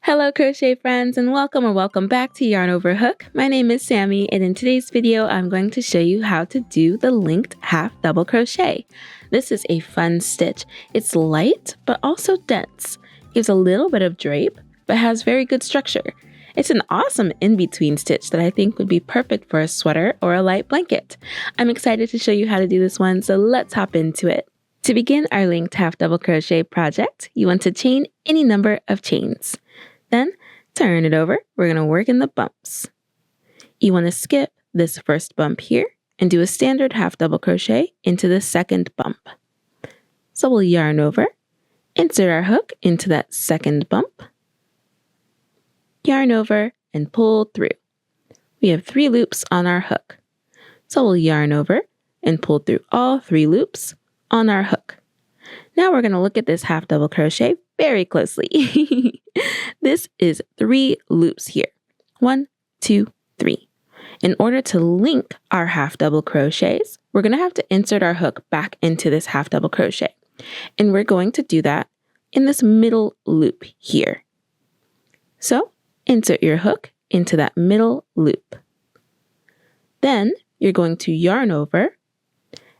Hello crochet friends, and welcome or welcome back to Yarn Over Hook. My name is Sammy, and in today's video I'm going to show you how to do the linked half double crochet. This is a fun stitch. It's light but also dense. Gives a little bit of drape but has very good structure. It's an awesome in-between stitch that I think would be perfect for a sweater or a light blanket. I'm excited to show you how to do this one, so let's hop into it. To begin our linked half double crochet project, you want to chain any number of chains. Then turn it over. We're going to work in the bumps. You want to skip this first bump here and do a standard half double crochet into the second bump. So we'll yarn over, insert our hook into that second bump, yarn over, and pull through. We have 3 loops on our hook. So we'll yarn over and pull through all 3 loops on our hook. Now we're going to look at this half double crochet very closely. This is 3 loops here. 1, 2, 3. In order to link our half double crochets, we're going to have to insert our hook back into this half double crochet. And we're going to do that in this middle loop here. So insert your hook into that middle loop. Then you're going to yarn over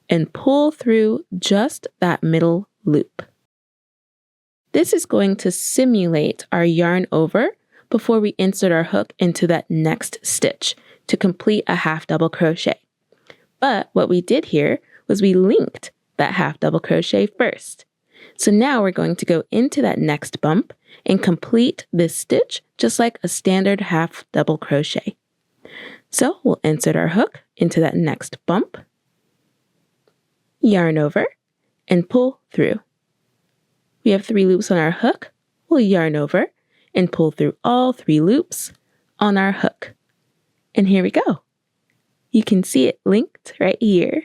and pull through just that middle loop. This is going to simulate our yarn over before we insert our hook into that next stitch to complete a half double crochet. But what we did here was we linked that half double crochet first. So now we're going to go into that next bump and complete this stitch just like a standard half double crochet. So we'll insert our hook into that next bump, yarn over, and pull through. We have 3 loops on our hook. We'll yarn over and pull through all 3 loops on our hook. And here we go. You can see it linked right here.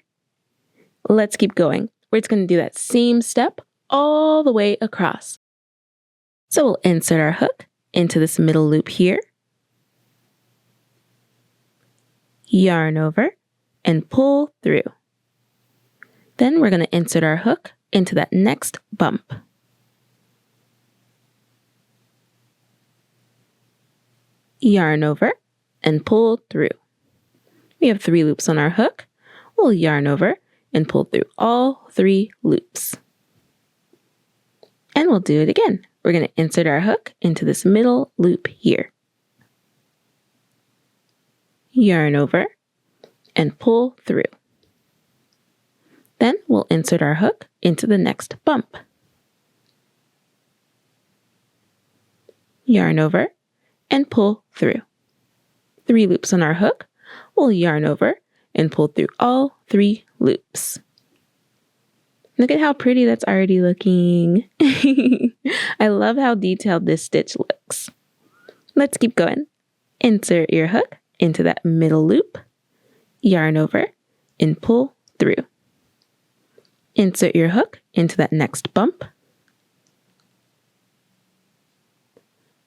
Let's keep going. We're just going to do that same step all the way across. So we'll insert our hook into this middle loop here, yarn over, and pull through. Then we're going to insert our hook into that next bump. Yarn over and pull through. We have 3 loops on our hook. We'll yarn over and pull through all 3 loops. And we'll do it again. We're going to insert our hook into this middle loop here. Yarn over and pull through. Then we'll insert our hook into the next bump. Yarn over and pull through. 3 loops on our hook. We'll yarn over and pull through all 3 loops. Look at how pretty that's already looking. I love how detailed this stitch looks. Let's keep going. Insert your hook into that middle loop, yarn over, and pull through. Insert your hook into that next bump,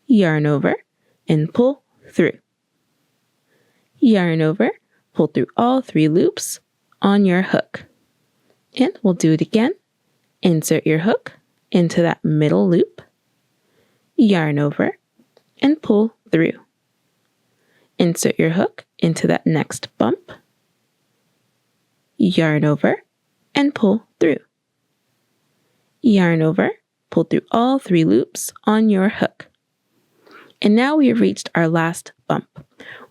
yarn over, and pull through. Yarn over, pull through all 3 loops on your hook. And we'll do it again. Insert your hook into that middle loop, yarn over, and pull through. Insert your hook into that next bump, yarn over, and pull through. Yarn over, pull through all 3 loops on your hook. And now we have reached our last bump.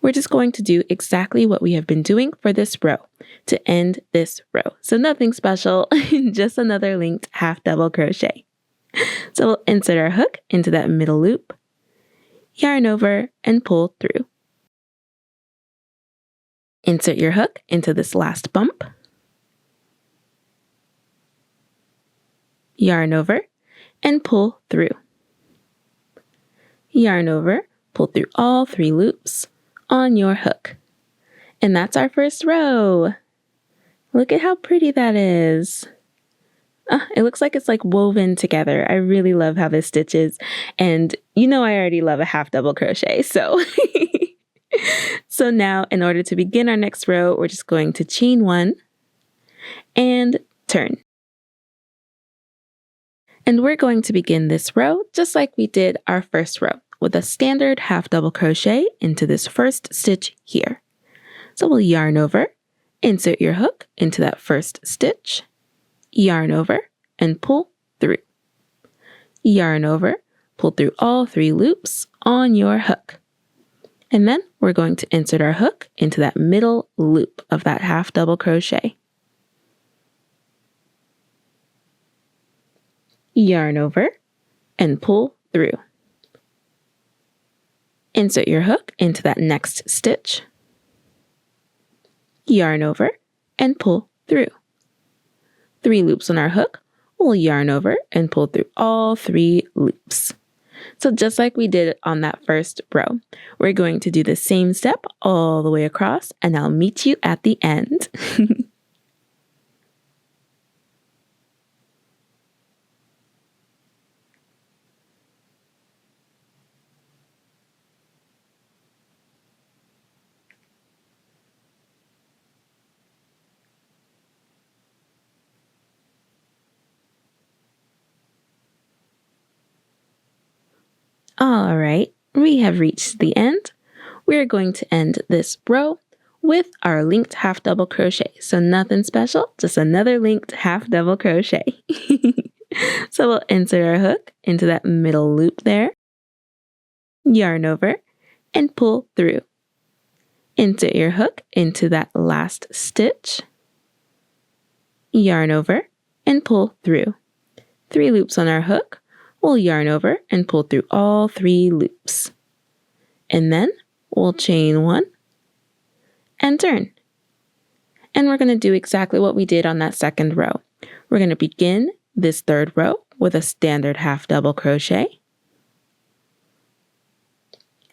We're just going to do exactly what we have been doing for this row to end this row. So nothing special, just another linked half double crochet. So we'll insert our hook into that middle loop, yarn over, and pull through. Insert your hook into this last bump, yarn over, and pull through. Yarn over, pull through all 3 loops on your hook. And that's our first row. Look at how pretty that is. It looks like it's like woven together. I really love how this stitches. And you know I already love a half double crochet, so so now in order to begin our next row, we're just going to chain 1 and turn. And we're going to begin this row just like we did our first row, with a standard half double crochet into this first stitch here. So we'll yarn over, insert your hook into that first stitch, yarn over, and pull through. Yarn over, pull through all 3 loops on your hook. And then we're going to insert our hook into that middle loop of that half double crochet. Yarn over and pull through. Insert your hook into that next stitch. Yarn over and pull through. 3 loops on our hook, we'll yarn over and pull through all 3 loops. So just like we did on that first row, we're going to do the same step all the way across, and I'll meet you at the end. All right, we have reached the end. We're going to end this row with our linked half double crochet. So nothing special, just another linked half double crochet. So we'll insert our hook into that middle loop there, yarn over, and pull through. Insert your hook into that last stitch, yarn over, and pull through. 3 loops on our hook. We'll yarn over and pull through all 3 loops. And then we'll chain 1 and turn. And we're going to do exactly what we did on that second row. We're going to begin this third row with a standard half double crochet.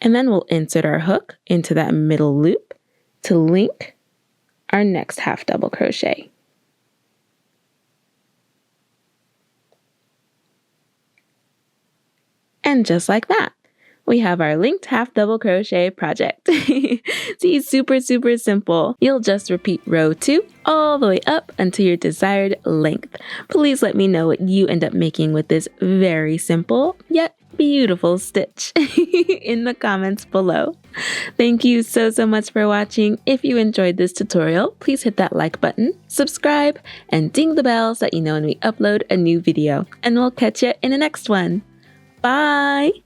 And then we'll insert our hook into that middle loop to link our next half double crochet. And just like that, we have our linked half double crochet project. See, super simple. You'll just repeat row 2 all the way up until your desired length. Please let me know what you end up making with this very simple yet beautiful stitch in the comments below. Thank you so much for watching. If you enjoyed this tutorial, please hit that like button, subscribe, and ding the bell so that you know when we upload a new video. And we'll catch you in the next one. Bye!